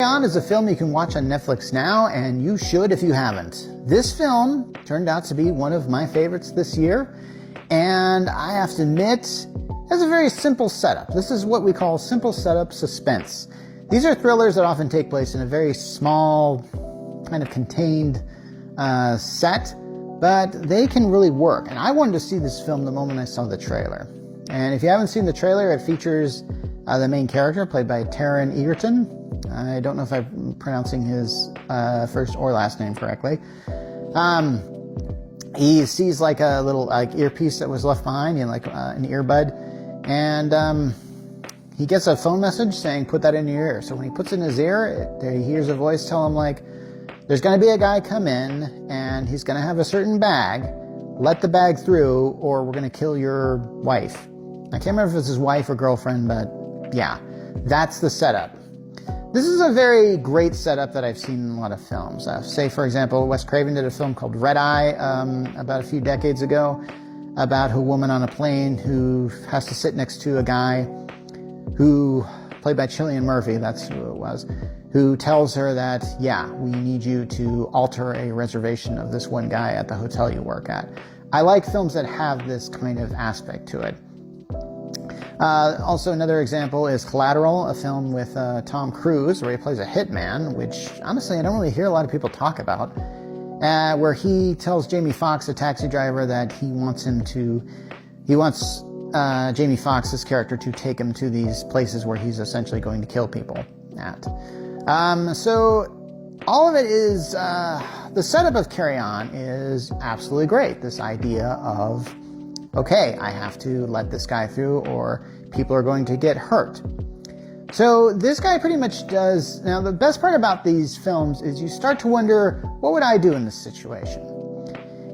Rant is a film you can watch on Netflix now, and you should if you haven't. This film turned out to be one of my favorites this year, and I have to admit, it has a very simple setup. This is what we call simple setup suspense. These are thrillers that often take place in a very small, kind of contained set, but they can really work. And I wanted to see this film the moment I saw the trailer. And if you haven't seen the trailer, it features the main character, played by Taron Egerton. I don't know if I'm pronouncing his first or last name correctly. He sees like a little earpiece that was left behind, like an earbud, and he gets a phone message saying, "Put that in your ear." So when he puts it in his ear, he hears a voice tell him, like, there's going to be a guy come in, and he's going to have a certain bag. Let the bag through, or we're going to kill your wife. I can't remember if it's his wife or girlfriend, but yeah, that's the setup. This is a very great setup that I've seen in a lot of films. Say, for example, Wes Craven did a film called Red Eye about a few decades ago about a woman on a plane who has to sit next to a guy who, played by Cillian Murphy, that's who it was, who tells her that, yeah, we need you to alter a reservation of this one guy at the hotel you work at. I like films that have this kind of aspect to it. Also, another example is Collateral, a film with Tom Cruise, where he plays a hitman, which honestly I don't really hear a lot of people talk about, where he tells Jamie Foxx, a taxi driver, that he wants Jamie Foxx's character to take him to these places where he's essentially going to kill people at. So all of it is, the setup of Carry On is absolutely great. This idea of, okay, I have to let this guy through or people are going to get hurt. So this guy pretty much does. Now, the best part about these films is you start to wonder, what would I do in this situation?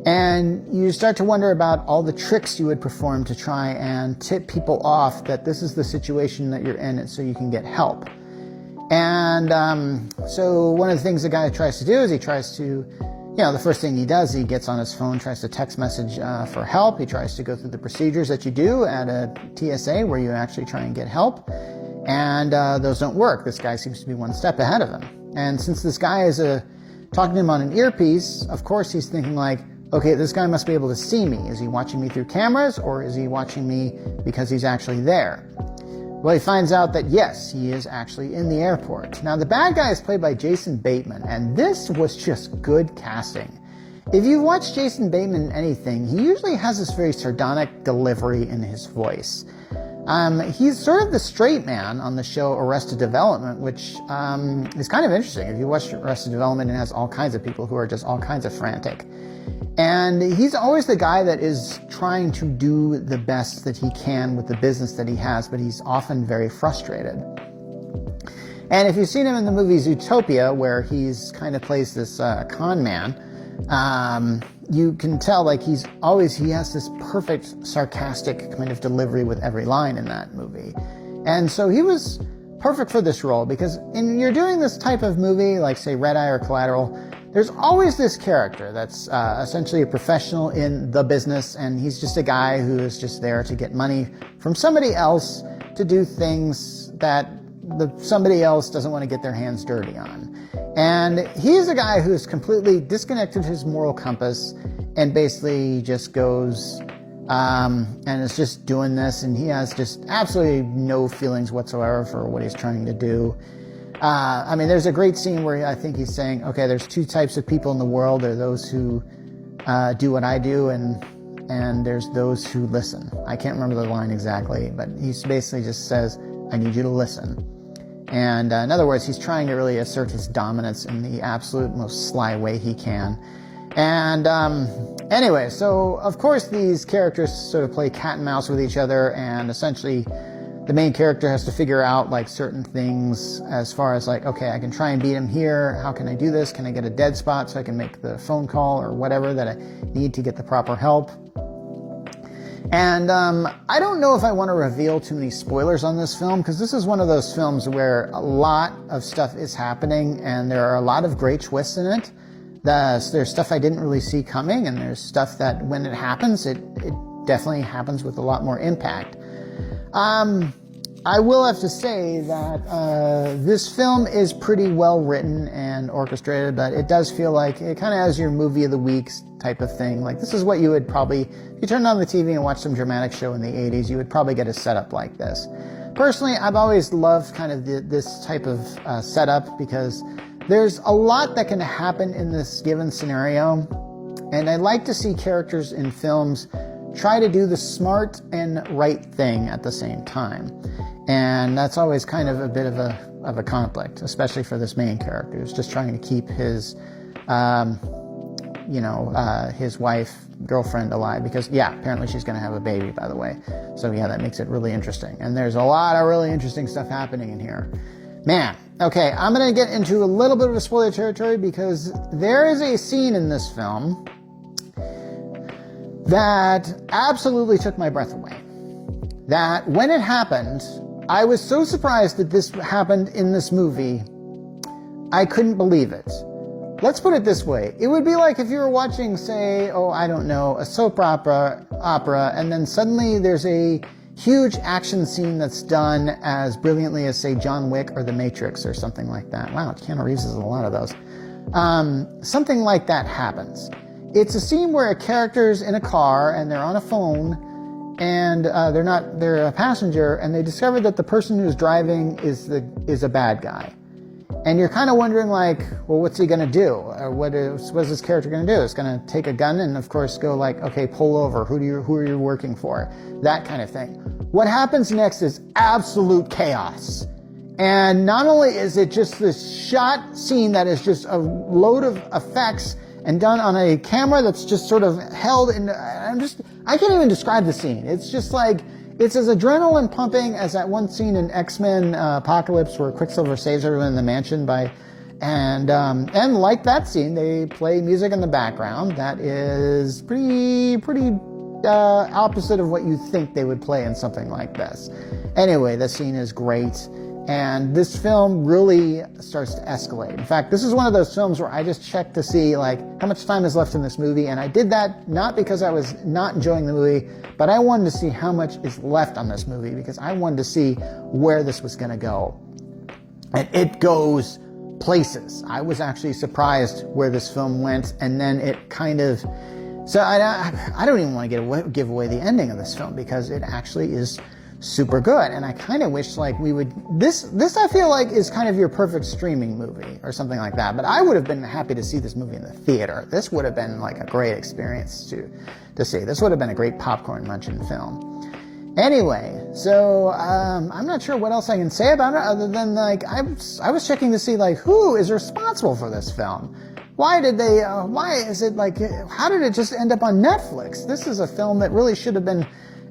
And you start to wonder about all the tricks you would perform to try and tip people off that this is the situation that you're in, so you can get help. And so one of the things the guy tries to do is he tries to, the first thing he does, he gets on his phone, tries to text message for help. He tries to go through the procedures that you do at a TSA where you actually try and get help. And those don't work. This guy seems to be one step ahead of him. And since this guy is talking to him on an earpiece, of course he's thinking like, okay, this guy must be able to see me. Is he watching me through cameras, or is he watching me because he's actually there? Well, he finds out that yes, he is actually in the airport. Now, the bad guy is played by Jason Bateman, and this was just good casting. If you watch Jason Bateman in anything, he usually has this very sardonic delivery in his voice. He's sort of the straight man on the show Arrested Development, which is kind of interesting. If you watch Arrested Development, it has all kinds of people who are just all kinds of frantic. And he's always the guy that is trying to do the best that he can with the business that he has, but he's often very frustrated. And if you've seen him in the movie Zootopia, where he's kind of plays this con man, you can tell like he has this perfect sarcastic kind of delivery with every line in that movie. And so he was perfect for this role, because when you're doing this type of movie, like say Red Eye or Collateral, there's always this character that's essentially a professional in the business, and he's just a guy who is just there to get money from somebody else to do things that somebody else doesn't want to get their hands dirty on. And he's a guy who's completely disconnected his moral compass and basically just goes and is just doing this, and he has just absolutely no feelings whatsoever for what he's trying to do. There's a great scene where I think he's saying, okay, there's two types of people in the world. There are those who do what I do, and there's those who listen. I can't remember the line exactly, but he basically just says, I need you to listen. And in other words, he's trying to really assert his dominance in the absolute most sly way he can. And anyway, so of course these characters sort of play cat and mouse with each other, and essentially the main character has to figure out like certain things as far as like, okay, I can try and beat him here. How can I do this? Can I get a dead spot so I can make the phone call or whatever that I need to get the proper help? And I don't know if I want to reveal too many spoilers on this film, because this is one of those films where a lot of stuff is happening and there are a lot of great twists in it. There's stuff I didn't really see coming, and there's stuff that when it happens, it definitely happens with a lot more impact. I will have to say that this film is pretty well written and orchestrated, but it does feel like it kind of has your movie of the week type of thing. Like, this is what you would probably, if you turned on the TV and watched some dramatic show in the 80s, you would probably get a setup like this. Personally, I've always loved kind of this type of setup because there's a lot that can happen in this given scenario, and I like to see characters in films try to do the smart and right thing at the same time. And that's always kind of a bit of a conflict, especially for this main character who's just trying to keep his, his wife, girlfriend alive because, yeah, apparently she's going to have a baby, by the way. So, yeah, that makes it really interesting. And there's a lot of really interesting stuff happening in here. Man, okay, I'm going to get into a little bit of a spoiler territory because there is a scene in this film that absolutely took my breath away. That when it happened, I was so surprised that this happened in this movie, I couldn't believe it. Let's put it this way. It would be like if you were watching, say, a soap opera, and then suddenly there's a huge action scene that's done as brilliantly as, say, John Wick or The Matrix or something like that. Wow, Keanu Reeves is in a lot of those. Something like that happens. It's a scene where a character's in a car and they're on a phone and they're a passenger, and they discover that the person who's driving is a bad guy. And you're kind of wondering, like, well, what's he going to do? Or what is this character going to do? It's going to take a gun and, of course, go like, okay, pull over. Who are you working for? That kind of thing. What happens next is absolute chaos. And not only is it just this shot scene that is just a load of effects and done on a camera that's just sort of held in, I can't even describe the scene. It's just like, it's as adrenaline pumping as that one scene in X-Men Apocalypse where Quicksilver saves everyone in the mansion and like that scene, they play music in the background that is pretty opposite of what you think they would play in something like this. Anyway, the scene is great. And this film really starts to escalate. In fact, this is one of those films where I just checked to see, like, how much time is left in this movie. And I did that not because I was not enjoying the movie, but I wanted to see how much is left on this movie because I wanted to see where this was going to go. And it goes places. I was actually surprised where this film went, and then it kind of... So I don't even want to give away the ending of this film because it actually is super good, and I kind of wish like we would this I feel like is kind of your perfect streaming movie or something like that, but I would have been happy to see this movie in the theater. This would have been like a great experience to see. This would have been a great popcorn munching film. Anyway, so I'm not sure what else I can say about it other than like I was checking to see like who is responsible for this film. Why did they why is it like, how did it just end up on Netflix? This is a film that really should have been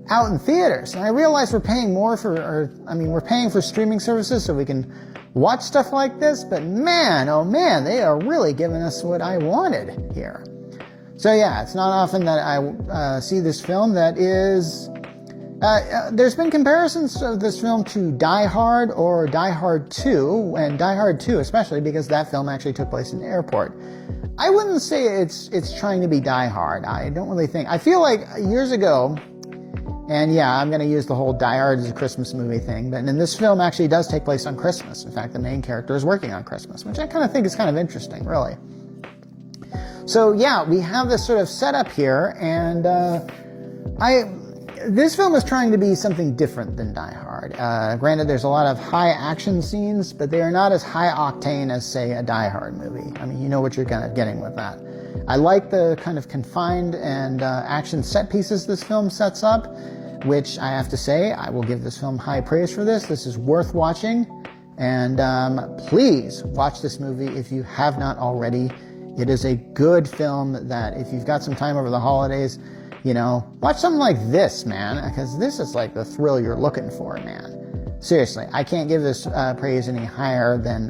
out in theaters. And I realize we're paying we're paying for streaming services so we can watch stuff like this, but man, oh man, they are really giving us what I wanted here. So yeah, it's not often that I see this film that is... there's been comparisons of this film to Die Hard or Die Hard 2, and Die Hard 2 especially because that film actually took place in an airport. I wouldn't say it's trying to be Die Hard. I don't really think... I feel like years ago... And yeah, I'm going to use the whole Die Hard as a Christmas movie thing, but in this film actually does take place on Christmas. In fact, the main character is working on Christmas, which I kind of think is kind of interesting, really. So yeah, we have this sort of setup here, and this film is trying to be something different than Die Hard. Granted, there's a lot of high action scenes, but they are not as high octane as, say, a Die Hard movie. I mean, you know what you're kind of getting with that. I like the kind of confined and action set pieces this film sets up, which I have to say, I will give this film high praise for this. This is worth watching, and please watch this movie if you have not already. It is a good film that if you've got some time over the holidays, watch something like this, man, because this is like the thrill you're looking for, man. Seriously, I can't give this praise any higher than,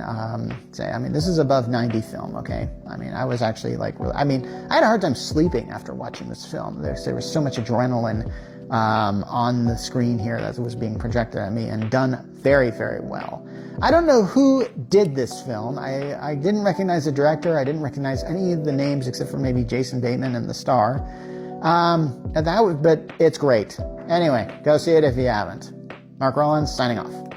this is above 90 film, okay? I was actually like, I had a hard time sleeping after watching this film. There was so much adrenaline on the screen here that was being projected at me and done very, very well. I don't know who did this film. I didn't recognize the director. I didn't recognize any of the names except for maybe Jason Bateman and the star. But it's great. Anyway, go see it if you haven't. Mark Rollins signing off.